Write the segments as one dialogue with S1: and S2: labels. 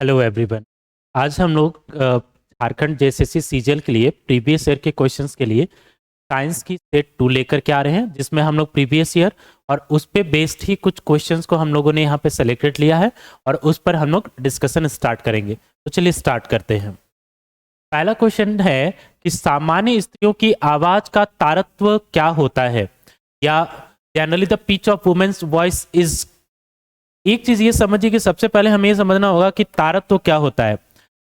S1: Hello everyone. आज हम लोग झारखंड जेएसएससी सीजीएल के लिए प्रीवियस ईयर के क्वेश्चंस के लिए साइंस की सेट 2 लेकर के आ रहे हैं, जिसमें हम लोग प्रीवियस ईयर और उस पे बेस्ड ही कुछ क्वेश्चंस को हम लोगों ने यहाँ पे सेलेक्टेड लिया है और उस पर हम लोग डिस्कशन स्टार्ट करेंगे। तो चलिए स्टार्ट करते हैं। पहला क्वेश्चन है कि सामान्य स्त्रियों की आवाज का तारतम्य क्या होता है, या generally the pitch of women's voice is. एक चीज ये समझिए कि सबसे पहले हमें ये समझना होगा कि तारत्व क्या होता है।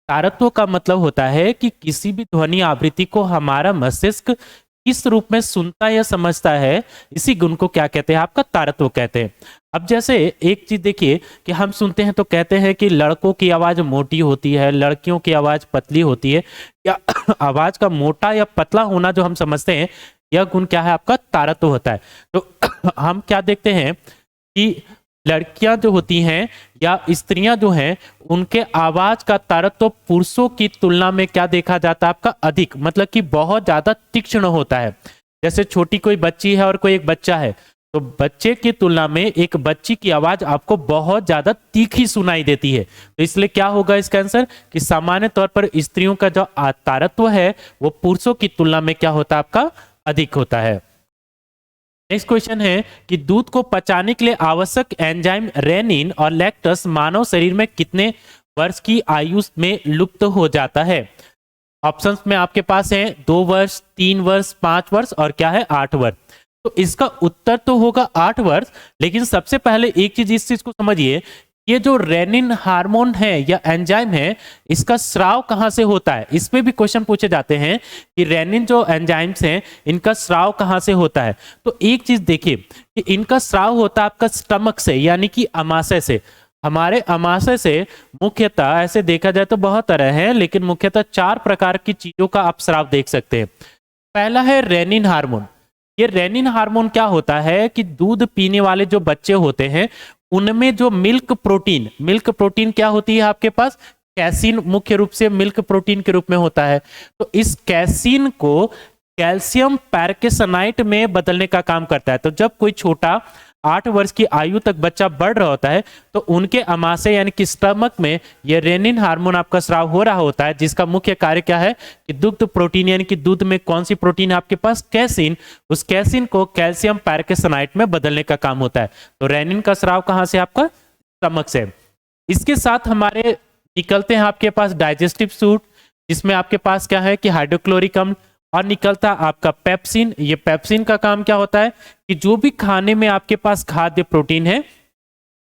S1: तारत्व का मतलब होता है कि किसी भी ध्वनि आवृत्ति को हमारा मस्तिष्क किस रूप में सुनता या समझता है, इसी गुण को क्या कहते हैं, आपका तारत्व कहते हैं। अब जैसे एक चीज देखिए कि हम सुनते हैं तो कहते हैं कि लड़कों की आवाज मोटी होती है, लड़कियों की आवाज पतली होती है, या आवाज का मोटा या पतला होना जो हम समझते हैं, यह गुण क्या है, आपका तारत्व होता है। तो हम क्या देखते हैं कि लड़कियां जो होती हैं या स्त्रियां जो हैं, उनके आवाज का तारतम्य पुरुषों की तुलना में क्या देखा जाता है, आपका अधिक, मतलब कि बहुत ज्यादा तीक्ष्ण होता है। जैसे छोटी कोई बच्ची है और कोई एक बच्चा है, तो बच्चे की तुलना में एक बच्ची की आवाज आपको बहुत ज्यादा तीखी सुनाई देती है। तो इसलिए क्या होगा इसका आंसर कि सामान्य तौर पर स्त्रियों का जो तारतम्य है वो पुरुषों की तुलना में क्या होता है, आपका अधिक होता है। नेक्स्ट क्वेश्चन है कि दूध को पचाने के लिए आवश्यक एंजाइम रेनिन और लैक्टस मानव शरीर में कितने वर्ष की आयु में लुप्त हो जाता है। ऑप्शंस में आपके पास है 2 वर्ष, 3 वर्ष, 5 वर्ष और क्या है 8 वर्ष। तो इसका उत्तर तो होगा 8 वर्ष। लेकिन सबसे पहले एक चीज इस चीज को समझिए, ये जो रेनिन हार्मोन है या एंजाइम है, इसका स्राव कहां से होता है। इस पे भी क्वेश्चन पूछे जाते हैं कि रेनिन जो एंजाइम्स हैं, इनका स्राव कहां से होता है। तो एक चीज देखिए कि इनका स्राव होता है आपका स्टमक से, यानी कि अमाशय से। हमारे अमाशय से मुख्यतः ऐसे देखा जाए तो बहुत तरह है, लेकिन मुख्यतः 4 प्रकार की चीजों का आप स्राव देख सकते हैं। पहला है रेनिन हार्मोन। ये रेनिन हार्मोन क्या होता है कि दूध पीने वाले जो बच्चे होते हैं, उनमें जो मिल्क प्रोटीन क्या होती है आपके पास, कैसीन मुख्य रूप से मिल्क प्रोटीन के रूप में होता है। तो इस कैसीन को कैल्शियम पैरकेसनाइट में बदलने का काम करता है। तो जब कोई छोटा 8 वर्ष की आयु तक बच्चा बढ़ रहा होता है, तो उनके अमाशय यानी कि स्टमक में यह रेनिन हार्मोन आपका स्राव हो रहा होता है, जिसका मुख्य कार्य क्या है कि दुग्ध प्रोटीन यानी कि दूध में कौन सी प्रोटीन है आपके पास, कैसीन, उस कैसीन को कैल्शियम पैरकेसनाइट में बदलने का काम होता है। तो रेनिन का स्राव कहां से, आपका स्टमक से। इसके साथ हमारे निकलते हैं आपके पास डाइजेस्टिव सूट, जिसमें आपके पास क्या है कि हाइड्रोक्लोरिक अम्ल, और निकलता आपका पेप्सिन। ये पेप्सिन का काम क्या होता है कि जो भी खाने में आपके पास खाद्य प्रोटीन है,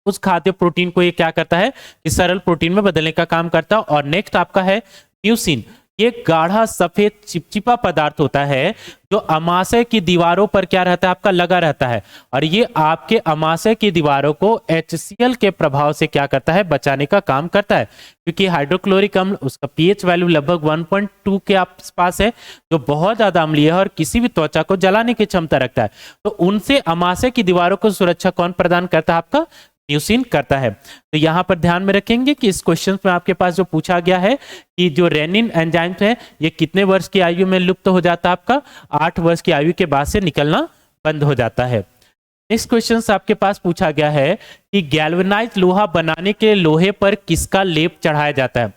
S1: उस खाद्य प्रोटीन को ये क्या करता है कि सरल प्रोटीन में बदलने का काम करता है। और नेक्स्ट आपका है म्यूसिन। ये गाढ़ा सफेद चिपचिपा पदार्थ होता है जो अमाशय की दीवारों पर क्या रहता है, आपका लगा रहता है, और ये आपके अमाशय की दीवारों को HCl के प्रभाव से क्या करता है, बचाने का काम करता है। क्योंकि हाइड्रोक्लोरिक अम्ल उसका pH वैल्यू लगभग 1.2 के आसपास है, जो बहुत ज्यादा अम्लीय है और किसी भी त्वचा को जलाने की क्षमता रखता है। तो उनसे अमाशय की दीवारों को सुरक्षा कौन प्रदान करता है, आपका म्यूसिन करता है। तो यहां पर ध्यान में रखेंगे कि इस क्वेश्चन में आपके पास जो पूछा गया है कि जो रेनिन एंजाइम है ये कितने वर्ष की आयु में लुप्त हो जाता है, आपका 8 वर्ष की आयु के बाद से निकलना बंद हो जाता है। नेक्स्ट क्वेश्चन आपके पास पूछा गया है कि गैल्वेनाइज लोहा बनाने के लोहे पर किसका लेप चढ़ाया जाता है।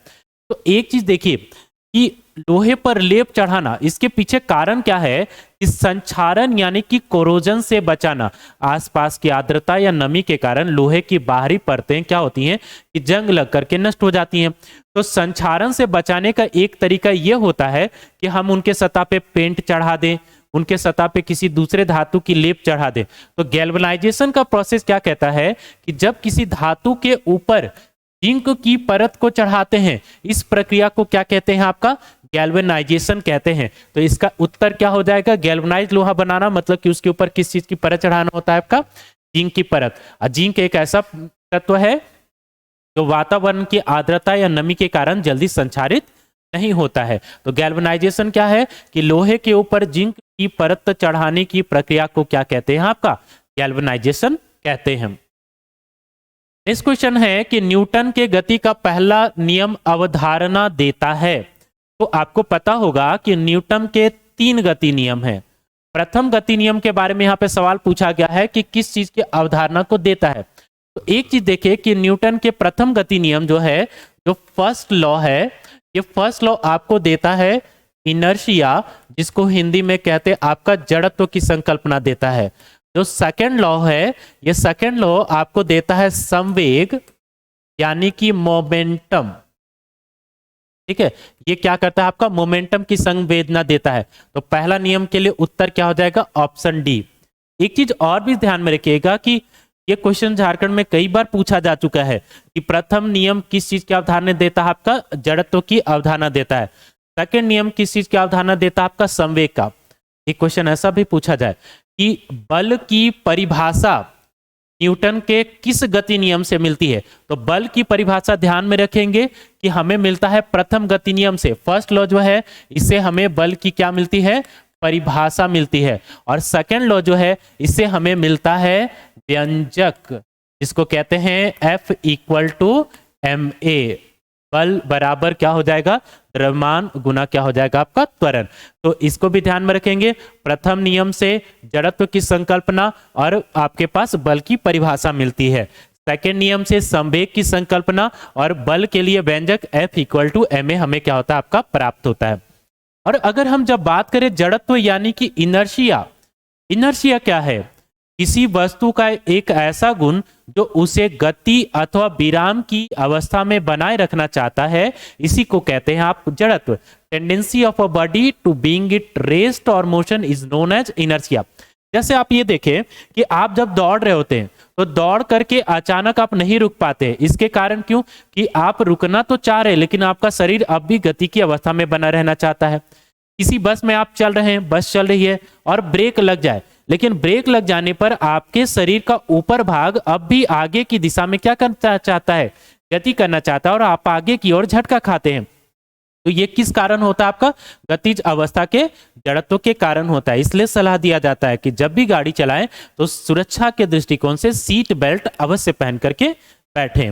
S1: तो एक चीज देखिए कि लोहे पर लेप चढ़ाना, इसके पीछे कारण क्या है कि संक्षारण यानी कि कोरोजन से बचाना। आसपास की आर्द्रता या नमी के कारण लोहे की बाहरी परतें क्या होती हैं कि जंग लग करके नष्ट हो जाती हैं। तो संक्षारण से बचाने का एक तरीका यह होता है कि हम उनके सतह पे पेंट चढ़ा दें, उनके सतह पे किसी दूसरे धातु की लेप चढ़ा दें। तो गैल्वेनाइजेशन का प्रोसेस क्या कहता है कि जब किसी धातु के ऊपर जिंक की परत को चढ़ाते हैं, इस प्रक्रिया को क्या कहते हैं, आपका गैल्वेनाइजेशन कहते हैं। तो इसका उत्तर क्या हो जाएगा, गैल्वेनाइज लोहा बनाना मतलब कि उसके ऊपर किस चीज की परत चढ़ाना होता है, आपका जिंक की परत। और जिंक एक ऐसा तत्व है जो वातावरण की आर्द्रता या नमी के कारण जल्दी संचारित नहीं होता है। तो गैल्वेनाइजेशन क्या है कि लोहे के ऊपर जिंक की परत चढ़ाने की प्रक्रिया को क्या कहते हैं, आपका गैल्वेनाइजेशन कहते हैं। नेक्स्ट क्वेश्चन है कि न्यूटन के गति का पहला नियम अवधारणा देता है। तो आपको पता होगा कि न्यूटन के 3 गति नियम हैं। प्रथम गति नियम के बारे में यहां पे सवाल पूछा गया है कि किस चीज की अवधारणा को देता है। तो एक चीज देखिए कि न्यूटन के प्रथम गति नियम जो है, जो फर्स्ट लॉ है, ये फर्स्ट लॉ आपको देता है इनर्शिया, जिसको हिंदी में कहते हैं आपका जड़त्व की संकल्पना देता है। जो सेकंड लॉ है, ये सेकंड लॉ आपको देता है संवेग यानी कि मोमेंटम। ठीक है, ये क्या करता है, आपका मोमेंटम की संवेदना देता है। तो पहला नियम के लिए उत्तर क्या हो जाएगा, ऑप्शन डी। एक चीज और भी ध्यान में रखिएगा कि ये क्वेश्चन झारखंड में कई बार पूछा जा चुका है कि प्रथम नियम किस चीज की अवधारणा देता है, आपका जड़त्व की अवधारणा देता है। सेकंड नियम किस चीज की अवधारणा देता है, आपका संवेग का। एक क्वेश्चन ऐसा भी पूछा जाए कि बल की परिभाषा न्यूटन के किस गति नियम से मिलती है, तो बल की परिभाषा ध्यान में रखेंगे कि हमें मिलता है प्रथम गति नियम से। फर्स्ट लॉ जो है, इससे हमें बल की क्या मिलती है, परिभाषा मिलती है। और सेकंड लॉ जो है, इससे हमें मिलता है व्यंजक, जिसको कहते हैं F = ma। बल बराबर क्या हो जाएगा, द्रव्यमान गुना क्या हो जाएगा, आपका त्वरण। तो इसको भी ध्यान में रखेंगे, प्रथम नियम से जड़त्व की संकल्पना और आपके पास बल की परिभाषा मिलती है। सेकंड नियम से संवेग की संकल्पना और बल के लिए व्यंजक F = ma हमें क्या होता है, आपका प्राप्त होता है। और अगर हम जब बात करें जड़त्व यानी कि इनर्शिया, इनर्शिया क्या है, किसी वस्तु का एक ऐसा गुण जो उसे गति अथवा विराम की अवस्था में बनाए रखना चाहता है, इसी को कहते हैं आप जड़त्व। Tendency of a body to being it rest और motion is known as inertia. जैसे आप ये देखें कि आप जब दौड़ रहे होते हैं तो दौड़ करके अचानक आप नहीं रुक पाते। इसके कारण क्यों कि आप रुकना तो चाह रहे हैं, लेकिन आपका शरीर अब भी गति की अवस्था में बना रहना चाहता है। किसी बस में आप चल रहे हैं, बस चल रही है और ब्रेक लग जाए, लेकिन ब्रेक लग जाने पर आपके शरीर का ऊपर भाग अब भी आगे की दिशा में क्या करना चाहता है, गति करना चाहता है, और आप आगे की ओर झटका खाते हैं। तो ये किस कारण होता है, आपका गतिज अवस्था के जड़त्व के कारण होता है। इसलिए सलाह दिया जाता है कि जब भी गाड़ी चलाएं तो सुरक्षा के दृष्टिकोण से सीट बेल्ट अवश्य पहन करके बैठें।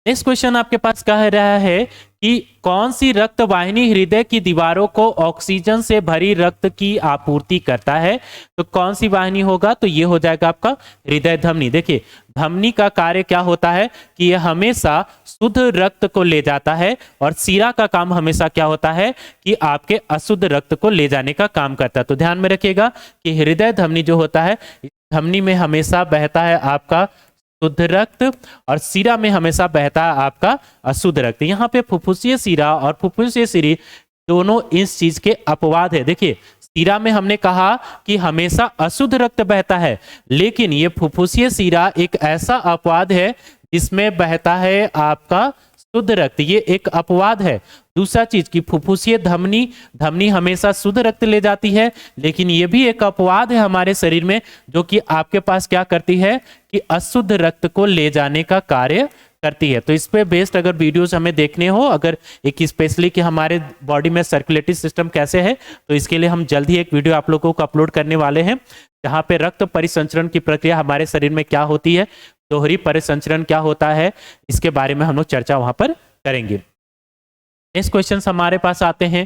S1: नेक्स्ट क्वेश्चन आपके पास कह रहा है कि कौन सी रक्त वाहिनी हृदय की दीवारों को ऑक्सीजन से भरी रक्त की आपूर्ति करता है, तो कौन सी वाहिनी होगा, तो ये हो जाएगा आपका हृदय धमनी। देखिए धमनी का कार्य क्या होता है कि यह हमेशा शुद्ध रक्त को ले जाता है, और सीरा का काम हमेशा क्या होता है कि आपके अशुद्ध रक्त को ले जाने का काम करता है। तो ध्यान में रखिएगा कि हृदय धमनी जो होता है, धमनी में हमेशा बहता है आपका शुद्ध रक्त और सीरा में हमेशा बहता है आपका अशुद्ध रक्त। यहाँ पे फुफ्फुसीय सीरा और फुफ्फुसीय सीरी दोनों इस चीज के अपवाद है। देखिए सीरा में हमने कहा कि हमेशा अशुद्ध रक्त बहता है, लेकिन ये फुफ्फुसीय सीरा एक ऐसा अपवाद है जिसमें बहता है आपका शुद्ध रक्त, ये एक अपवाद है। दूसरा चीज की फुफ्फुसीय धमनी हमेशा शुद्ध रक्त ले जाती है, लेकिन ये भी एक अपवाद है हमारे शरीर में, जो कि आपके पास क्या करती है कि अशुद्ध रक्त को ले जाने का कार्य करती है। तो इस पे बेस्ड अगर वीडियोस हमें देखने हो, अगर एक स्पेशली कि हमारे बॉडी में सर्कुलेटरी सिस्टम कैसे है, तो इसके लिए हम जल्द ही एक वीडियो आप लोगों को अपलोड करने वाले हैं, जहां पे रक्त परिसंचरण की प्रक्रिया हमारे शरीर में क्या होती है, दोहरी परिसंचरण क्या होता है, इसके बारे में हम लोग चर्चा वहां पर करेंगे। नेक्स्ट क्वेश्चन हमारे पास आते हैं,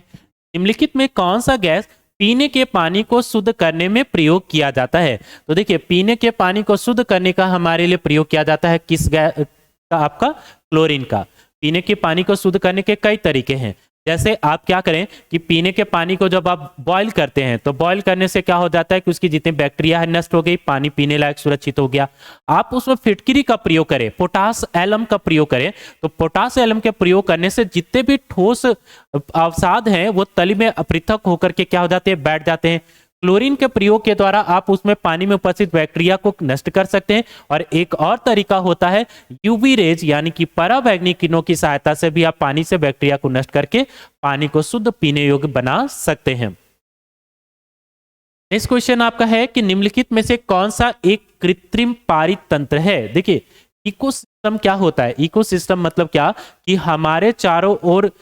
S1: निम्नलिखित में कौन सा गैस पीने के पानी को शुद्ध करने में प्रयोग किया जाता है। तो देखिए पीने के पानी को शुद्ध करने का हमारे लिए प्रयोग किया जाता है किस गैस का, आपका क्लोरीन का। पीने के पानी को शुद्ध करने के कई तरीके हैं। जैसे आप क्या करें कि पीने के पानी को जब आप बॉईल करते हैं, तो बॉईल करने से क्या हो जाता है कि उसकी जितनी बैक्टीरिया है नष्ट हो गई, पानी पीने लायक सुरक्षित हो गया। आप उसमें फिटकिरी का प्रयोग करें, पोटास एलम का प्रयोग करें, तो पोटास एलम के प्रयोग करने से जितने भी ठोस अवसाद हैं वो तली में पृथक होकर के क्या हो जाते हैं, बैठ जाते हैं। क्लोरीन के प्रयोग के द्वारा आप उसमें पानी में उपस्थित बैक्टीरिया को नष्ट कर सकते हैं। और एक और तरीका होता है यूवी रेज यानी कि पराबैंगनी किरणों की सहायता से भी आप पानी से बैक्टीरिया को नष्ट करके पानी को शुद्ध पीने योग्य बना सकते हैं। नेक्स्ट क्वेश्चन आपका है कि निम्नलिखित में से कौन सा एक कृत्रिम पारित तंत्र है। देखिए इकोसिस्टम क्या होता है, इकोसिस्टम मतलब क्या कि हमारे चारों ओर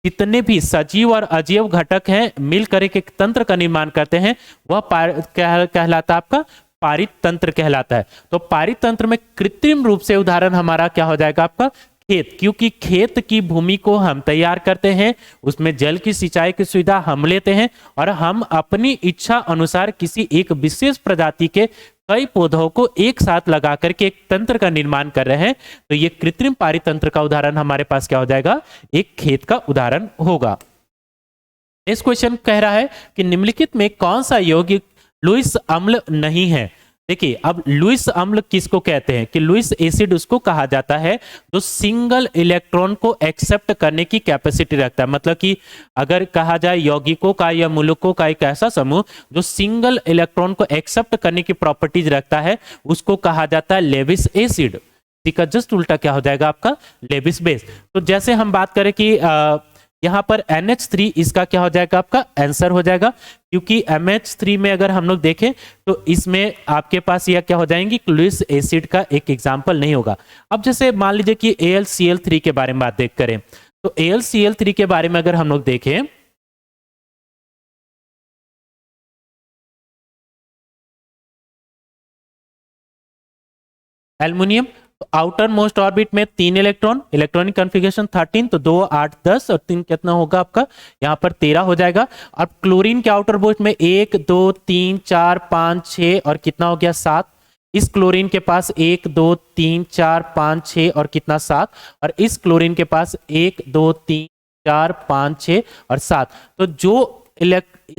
S1: जितने भी सजीव और अजीव घटक हैं मिलकर एक तंत्र का निर्माण करते हैं, वह कहलाता आपका पारित तंत्र कहलाता है। तो पारित तंत्र में कृत्रिम रूप से उदाहरण हमारा क्या हो जाएगा, आपका खेत, क्योंकि खेत की भूमि को हम तैयार करते हैं, उसमें जल की सिंचाई की सुविधा हम लेते हैं और हम अपनी इच्छा अनुसार किसी एक विशेष प्रजाति के कई पौधों को एक साथ लगा करके एक तंत्र का निर्माण कर रहे हैं, तो ये कृत्रिम पारितंत्र का उदाहरण हमारे पास क्या हो जाएगा, एक खेत का उदाहरण होगा। नेक्स्ट क्वेश्चन कह रहा है कि निम्नलिखित में कौन सा यौगिक लुईस अम्ल नहीं है। देखिए, अब लुईस अम्ल किसको कहते हैं कि लुईस एसिड उसको कहा जाता है जो सिंगल इलेक्ट्रॉन को एक्सेप्ट करने की कैपेसिटी रखता है। मतलब कि अगर कहा जाए यौगिकों का या मूलकों का एक ऐसा समूह जो सिंगल इलेक्ट्रॉन को एक्सेप्ट करने की प्रॉपर्टीज रखता है, उसको कहा जाता है लेविस एसिड। इसी का जस्ट उल्टा क्या हो जाएगा आपका, लेविस बेस। तो जैसे हम बात करें कि यहाँ पर NH3 इसका क्या हो जाएगा, आपका आंसर हो जाएगा, क्योंकि MH3 में अगर हम लोग देखें तो इसमें आपके पास यह क्या हो जाएंगी, लुईस एसिड का एक एग्जाम्पल नहीं होगा। अब जैसे मान लीजिए कि AlCl3 के बारे में बात देख करें, तो AlCl3 के बारे में अगर हम लोग देखें, एल्युमिनियम आउटर मोस्ट ऑर्बिट में 3 इलेक्ट्रॉन, इलेक्ट्रॉनिक कॉन्फ़िगरेशन 13, तो 2 8 10 और 3 कितना होगा आपका, यहाँ पर 13 हो जाएगा। और क्लोरीन के आउटर मोस्ट में 1 2 3 4 5 6 और कितना हो गया 7। इस क्लोरीन के पास 1 2 3 4 5 6 और कितना 7, और इस क्लोरीन के पास 1 2 3 4 5 6 और 7। तो जो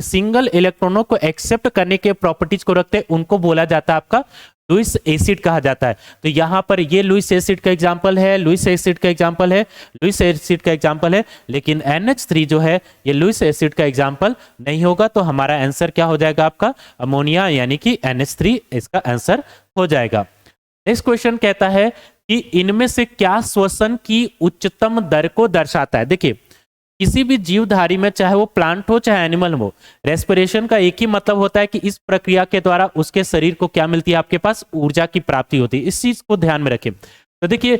S1: सिंगल इलेक्ट्रॉनों को एक्सेप्ट करने के प्रॉपर्टीज को रखते हैं उनको बोला जाता है आपका लुईस एसिड कहा जाता है। तो यहां पर ये लुईस एसिड का एग्जांपल है, लुईस एसिड का एग्जांपल है, लुईस एसिड का एग्जांपल है, लेकिन NH3 जो है ये लुईस एसिड का एग्जांपल नहीं होगा। तो हमारा आंसर क्या हो जाएगा आपका, अमोनिया, यानी कि NH3 इसका आंसर हो जाएगा। नेक्स्ट क्वेश्चन कहता है कि इनमें से क्या श्वसन की उच्चतम दर को दर्शाता है। देखिए, किसी भी जीवधारी में, चाहे वो प्लांट हो चाहे एनिमल हो, रेस्पिरेशन का एक ही मतलब होता है कि इस प्रक्रिया के द्वारा उसके शरीर को क्या मिलती है, आपके पास ऊर्जा की प्राप्ति होती है। इस चीज को ध्यान में रखें। तो देखिए,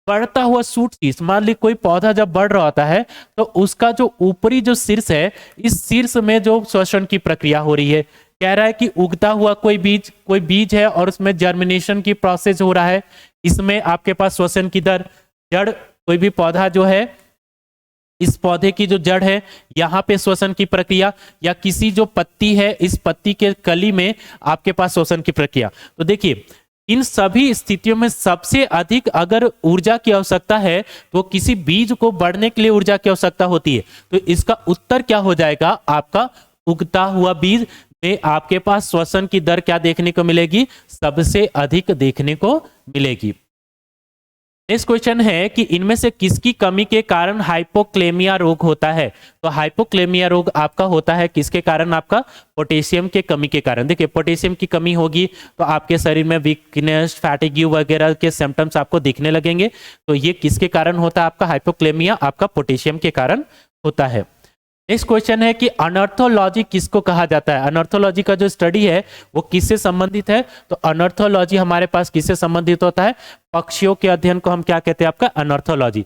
S1: बढ़ता हुआ सूट शीर्ष, मान ली कोई पौधा जब बढ़ रहा होता है तो उसका जो ऊपरी जो शीर्ष है, इस शीर्ष में जो श्वसन की प्रक्रिया हो रही है, कह रहा है कि उगता हुआ कोई बीज है और उसमें जर्मिनेशन की प्रोसेस हो रहा है, इसमें आपके पास श्वसन की दर, जड़, कोई भी पौधा जो है, इस पौधे की जो जड़ है यहां पे श्वसन की प्रक्रिया, या किसी जो पत्ती है इस पत्ती के कली में आपके पास श्वसन की प्रक्रिया। तो देखिए, इन सभी स्थितियों में सबसे अधिक अगर ऊर्जा की आवश्यकता है तो किसी बीज को बढ़ने के लिए ऊर्जा की आवश्यकता होती है। तो इसका उत्तर क्या हो जाएगा आपका, उगता हुआ बीज में आपके पास श्वसन की दर क्या देखने को मिलेगी, सबसे अधिक देखने को मिलेगी। नेक्स्ट क्वेश्चन है कि इनमें से किसकी कमी के कारण हाइपोक्लेमिया रोग होता है। तो हाइपोक्लेमिया रोग आपका होता है किसके कारण, आपका पोटेशियम के कमी के कारण। देखिए, पोटेशियम की कमी होगी तो आपके शरीर में वीकनेस, फैटिग्यू वगैरह के सिम्टम्स आपको दिखने लगेंगे। तो ये किसके कारण होता है, आपका हाइपोक्लेमिया आपका पोटेशियम के कारण होता है। नेक्स्ट क्वेश्चन है कि अनर्थोलॉजी किसको कहा जाता है। अनर्थोलॉजी का जो स्टडी है वो किससे संबंधित है, तो अनर्थोलॉजी हमारे पास किससे संबंधित होता है, पक्षियों के अध्ययन को हम क्या कहते हैं, आपका अनर्थोलॉजी।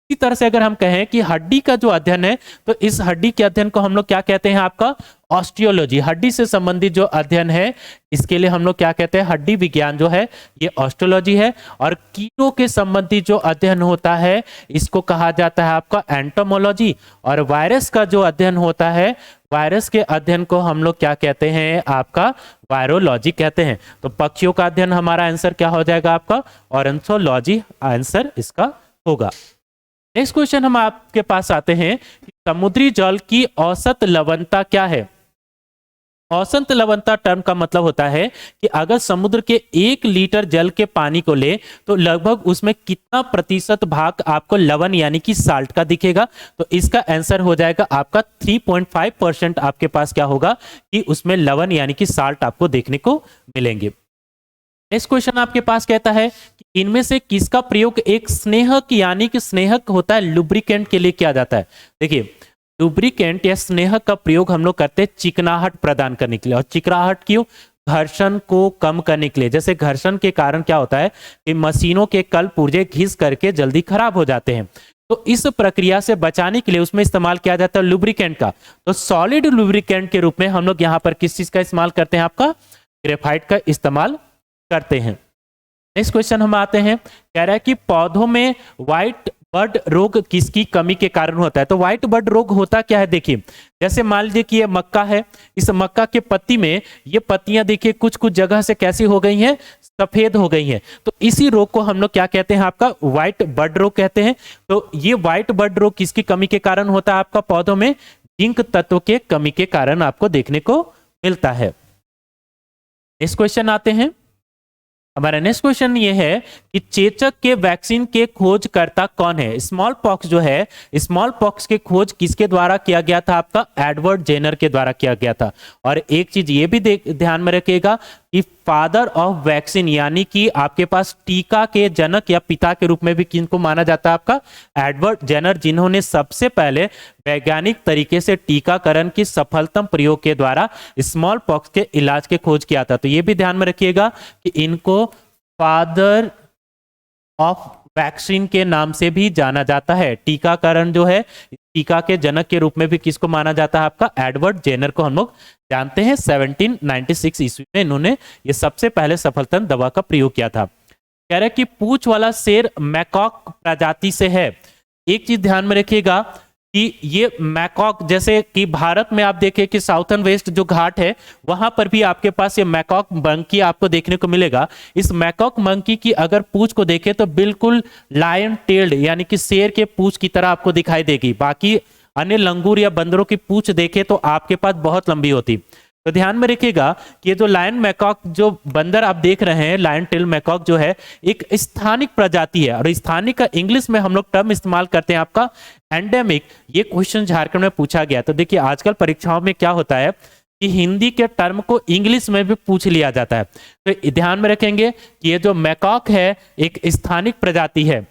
S1: इसी तरह से अगर हम कहें कि हड्डी का जो अध्ययन है, तो इस हड्डी के अध्ययन को हम लोग क्या कहते हैं, आपका ऑस्टियोलॉजी। हड्डी से संबंधित जो अध्ययन है इसके लिए हम लोग क्या कहते हैं, हड्डी विज्ञान जो है ये ऑस्टियोलॉजी है। और कीटों के संबंधित जो अध्ययन होता है इसको कहा जाता है आपका एंटोमोलॉजी। और वायरस का जो अध्ययन होता है, वायरस के अध्ययन को हम लोग क्या कहते हैं, आपका वायरोलॉजी कहते हैं। तो पक्षियों का अध्ययन हमारा आंसर क्या हो जाएगा, आपका ऑर्निथोलॉजी आंसर इसका होगा। नेक्स्ट क्वेश्चन हम आपके पास आते हैं कि समुद्री जल की औसत लवणता क्या है। औसत लवणता टर्म का मतलब होता है कि अगर समुद्र के 1 लीटर जल के पानी को ले तो लगभग उसमें कितना प्रतिशत भाग आपको लवण यानी कि साल्ट का दिखेगा। तो इसका आंसर हो जाएगा आपका 3.5% आपके पास क्या होगा कि उसमें लवण यानी कि साल्ट आपको देखने को मिलेंगे। नेक्स्ट क्वेश्चन आपके पास कहता है कि इनमें से किसका प्रयोग एक स्नेहक यानी कि स्नेहक होता है लुब्रिकेंट के लिए किया जाता है। देखिए, लुब्रिकेंट या स्नेहक का प्रयोग हम लोग करते हैं चिकनाहट प्रदान करने के लिए। और चिकनाहट क्यों, घर्षण को कम करने के लिए। जैसे घर्षण के कारण क्या होता है कि मशीनों के कल पुर्जे घिस करके जल्दी खराब हो जाते हैं, तो इस प्रक्रिया से बचाने के लिए उसमें इस्तेमाल किया जाता है लुब्रिकेंट का। तो सॉलिड लुब्रिकेंट के रूप में हम लोग यहाँ पर किस चीज का इस्तेमाल करते हैं, आपका ग्रेफाइट का इस्तेमाल करते हैं। नेक्स्ट क्वेश्चन हम आते हैं, कह रहा है कि पौधों में व्हाइट बर्ड रोग किसकी कमी के कारण होता है? तो व्हाइट बर्ड रोग होता क्या है, देखिए जैसे मान लीजिए कि ये मक्का है, इस मक्का के पत्ती में ये पत्तियां देखिए कुछ कुछ जगह से कैसी हो गई हैं, सफेद हो गई हैं। तो इसी रोग को हम लोग क्या कहते हैं, आपका व्हाइट बर्ड रोग कहते हैं। तो ये व्हाइट बर्ड रोग किसकी कमी के कारण होता है? आपका पौधों में जिंक तत्व के कमी के कारण आपको देखने को मिलता है। इस क्वेश्चन आते हैं, हमारा नेक्स्ट क्वेश्चन ये है कि चेचक के वैक्सीन के खोजकर्ता कौन है? स्मॉल पॉक्स जो है, स्मॉल पॉक्स के खोज किसके द्वारा किया गया था? आपका एडवर्ड जेनर के द्वारा किया गया था। और एक चीज ये भी ध्यान में रखिएगा कि फादर ऑफ वैक्सीन यानी कि आपके पास टीका के जनक या पिता के रूप में भी किनको माना जाता है? आपका एडवर्ड जेनर, जिन्होंने सबसे पहले वैज्ञानिक तरीके से टीकाकरण की सफलतम प्रयोग के द्वारा स्मॉल पॉक्स के इलाज के खोज किया था। तो ये भी ध्यान में रखिएगा कि इनको फादर ऑफ वैक्सीन के नाम से भी जाना जाता है। टीकाकरण जो है, टीका के जनक के रूप में भी किसको माना जाता है? आपका एडवर्ड जेनर को हम लोग जानते हैं। 1796 ईस्वी में इन्होंने ये सबसे पहले सफलतम दवा का प्रयोग किया था। कह रहे कि पूंछ वाला शेर मैकॉक प्रजाति से है। एक चीज ध्यान में रखिएगा कि ये मैकॉक, जैसे कि भारत में आप देखें कि साउथर्न वेस्ट जो घाट है वहां पर भी आपके पास ये मैकॉक मंकी आपको देखने को मिलेगा। इस मैकॉक मंकी की अगर पूंछ को देखें तो बिल्कुल लायन टेल्ड यानी कि शेर के पूंछ की तरह आपको दिखाई देगी। बाकी अन्य लंगूर या बंदरों की पूंछ देखें तो आपके पास बहुत लंबी होती। तो ध्यान में रखिएगा कि ये जो लायन मैकॉक जो बंदर आप देख रहे हैं, लायन टेल मैकॉक जो है एक स्थानिक प्रजाति है। और स्थानिक का इंग्लिश में हम लोग टर्म इस्तेमाल करते हैं आपका एंडेमिक। ये क्वेश्चन झारखंड में पूछा गया। तो देखिए आजकल परीक्षाओं में क्या होता है कि हिंदी के टर्म को इंग्लिश में भी पूछ लिया जाता है। तो ध्यान में रखेंगे कि ये जो मैकॉक है एक स्थानिक प्रजाति है,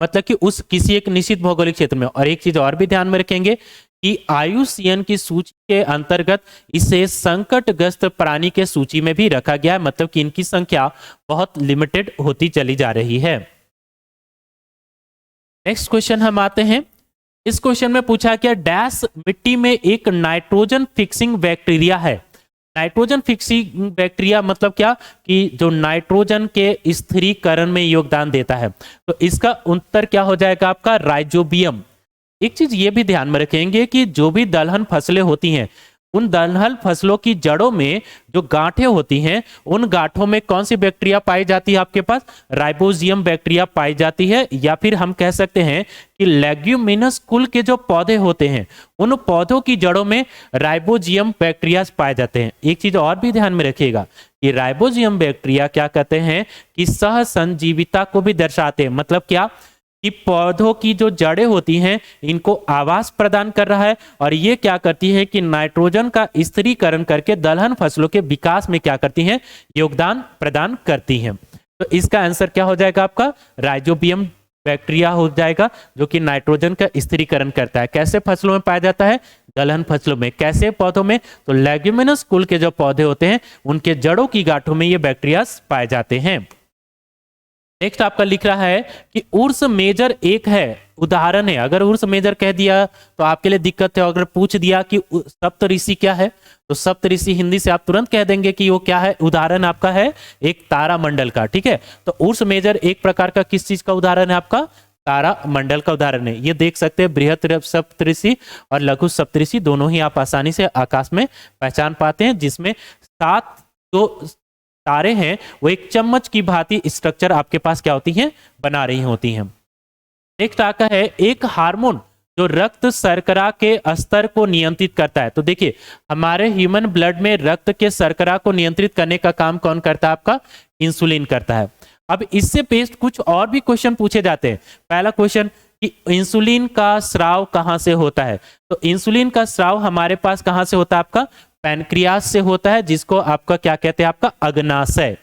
S1: मतलब कि उस किसी एक निश्चित भौगोलिक क्षेत्र में। और एक चीज और भी ध्यान में रखेंगे कि IUCN की सूची के अंतर्गत इसे संकटग्रस्त प्राणी के सूची में भी रखा गया है, मतलब कि इनकी संख्या बहुत लिमिटेड होती चली जा रही है। नेक्स्ट क्वेश्चन हम आते हैं। इस क्वेश्चन में पूछा गया डैश मिट्टी में एक नाइट्रोजन फिक्सिंग बैक्टीरिया है। नाइट्रोजन फिक्सिंग बैक्टीरिया मतलब क्या कि जो नाइट्रोजन के स्थिरीकरण में योगदान देता है। तो इसका उत्तर क्या हो जाएगा? आपका राइजोबियम। एक चीज ये भी ध्यान में रखेंगे कि जो भी दलहन फसलें होती हैं उन दलहन फसलों की जड़ों में जो गांठें होती हैं उन गांठों में कौन सी बैक्टीरिया पाई जाती है? आपके पास राइबोजियम बैक्टीरिया पाई जाती है। या फिर हम कह सकते हैं कि लेग्यूमिनस कुल के जो पौधे होते हैं उन पौधों की जड़ों में राइबोजियम बैक्टीरिया पाए जाते हैं। एक चीज और भी ध्यान में रखिएगा कि राइबोजियम बैक्टीरिया क्या कहते हैं कि सह संजीविता को भी दर्शाते हैं। मतलब क्या कि पौधों की जो जड़ें होती हैं इनको आवास प्रदान कर रहा है और ये क्या करती है कि नाइट्रोजन का स्थिरीकरण करके दलहन फसलों के विकास में क्या करती हैं? योगदान प्रदान करती हैं। तो इसका आंसर क्या हो जाएगा? आपका राइजोबियम बैक्टीरिया हो जाएगा, जो कि नाइट्रोजन का स्थिरीकरण करता है। कैसे फसलों में पाया जाता है? दलहन फसलों में। कैसे पौधों में? तो लेग्यूमिनस कुल के जो पौधे होते हैं उनके जड़ों की गांठों में ये बैक्टीरिया पाए जाते हैं। नेक्स्ट आपका लिख रहा है कि उर्स मेजर एक है, उदाहरण है। अगर उर्स मेजर कह दिया तो आपके लिए दिक्कत है। अगर पूछ दिया कि सप्तऋषि क्या है तो सप्तऋषि हिंदी से आप तुरंत कह देंगे कि वो क्या है। उदाहरण आपका है एक तारा मंडल का, ठीक है। तो उर्स मेजर एक प्रकार का किस चीज का उदाहरण है? आपका तारा मंडल का उदाहरण है। ये देख सकते हैं बृहत सप्तऋषि और लघु सप्तऋषि दोनों ही आप आसानी से आकाश में पहचान पाते हैं, जिसमें 7 जो तारे हैं वो एक चम्मच की भांति स्ट्रक्चर आपके पास क्या होती हैं? बना रही होती हैं। नेक्स्ट आता है एक हार्मोन जो रक्त शर्करा के स्तर को नियंत्रित करता है। तो देखिए हमारे ह्यूमन ब्लड में रक्त के शर्करा को नियंत्रित करने का काम कौन करता है? आपका इंसुलिन करता है। अब इससे बेस्ड कुछ और भी क्वेश्चन पूछे जाते हैं। पहला क्वेश्चन कि इंसुलिन का स्राव कहां से होता है? तो इंसुलिन का स्राव हमारे पास कहां से होता है? आपका पैनक्रियाज से होता है, जिसको आपका क्या कहते हैं? आपका अग्नाशय।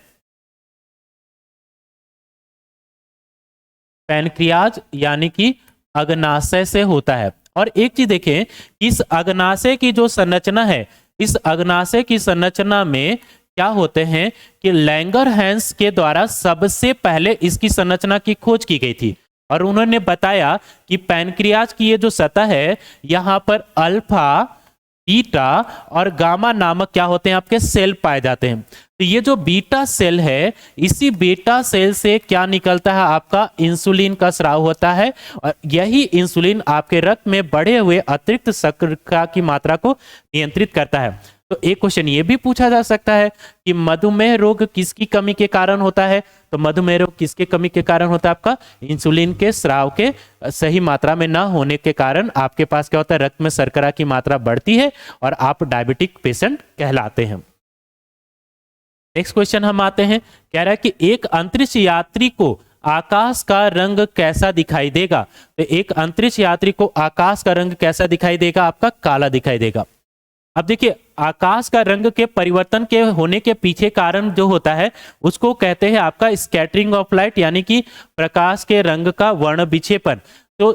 S1: पैनक्रियाज यानी कि अग्नाशय से होता है। और एक चीज देखें, इस अग्नाशय की जो संरचना है, इस अग्नाशय की संरचना में क्या होते हैं कि लैंगरहैंस के द्वारा सबसे पहले इसकी संरचना की खोज की गई थी। और उन्होंने बताया कि पैनक्रियाज की ये जो सतह है यहां पर अल्फा, बीटा और गामा नामक क्या होते हैं? आपके सेल पाए जाते हैं। तो ये जो बीटा सेल है, इसी बीटा सेल से क्या निकलता है, आपका इंसुलिन का स्राव होता है और यही इंसुलिन आपके रक्त में बढ़े हुए अतिरिक्त शर्करा की मात्रा को नियंत्रित करता है। तो एक क्वेश्चन ये भी पूछा जा सकता है कि मधुमेह रोग किसकी कमी के कारण होता है, तो मधुमेह रोग किसके कमी के कारण होता है, आपका इंसुलिन के स्राव के सही मात्रा में ना होने के कारण आपके पास क्या होता है, रक्त में शर्करा की मात्रा बढ़ती है और आप डायबिटिक पेशेंट कहलाते हैं। नेक्स्ट क्वेश्चन हम आते हैं, कह रहा है कि एक अंतरिक्ष यात्री को आकाश का रंग कैसा दिखाई देगा। तो एक अंतरिक्ष यात्री को आकाश का रंग कैसा दिखाई देगा, आपका काला दिखाई देगा। अब देखिए, आकाश का रंग के परिवर्तन के होने के पीछे कारण जो होता है उसको कहते हैं आपका स्कैटरिंग ऑफ लाइट, यानी कि प्रकाश के रंग का वर्ण विक्षेपण। तो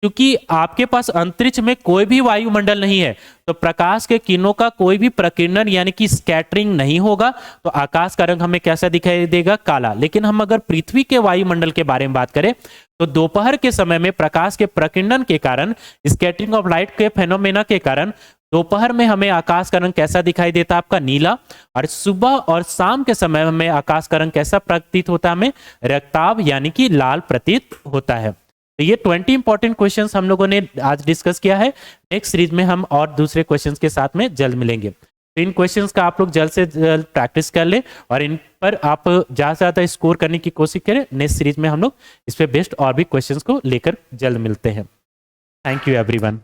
S1: क्योंकि आपके पास अंतरिक्ष में कोई भी वायुमंडल नहीं है, तो प्रकाश के किरणों का कोई भी प्रकीर्णन यानी कि स्कैटरिंग नहीं होगा, तो आकाश का रंग हमें कैसा दिखाई देगा, काला। लेकिन हम अगर पृथ्वी के वायुमंडल के बारे में बात करें तो दोपहर के समय में प्रकाश के प्रकीर्णन के कारण, स्कैटरिंग ऑफ लाइट के फेनोमेना के कारण दोपहर में हमें आकाश का रंग कैसा दिखाई देता है, आपका नीला। और सुबह और शाम के समय में आकाश का रंग कैसा प्रतीत होता है, हमें रक्ताभ यानी कि लाल प्रतीत होता है। तो ये 20 इंपॉर्टेंट क्वेश्चंस हम लोगों ने आज डिस्कस किया है। नेक्स्ट सीरीज में हम और दूसरे क्वेश्चंस के साथ में जल्द मिलेंगे। तो इन क्वेश्चंस का आप लोग जल्द से जल्द प्रैक्टिस कर ले और इन पर आप ज़्यादा से ज़्यादा स्कोर करने की कोशिश करें। नेक्स्ट सीरीज में हम लोग इस पे बेस्ट और भी क्वेश्चंस को लेकर जल्द मिलते हैं। Thank you everyone.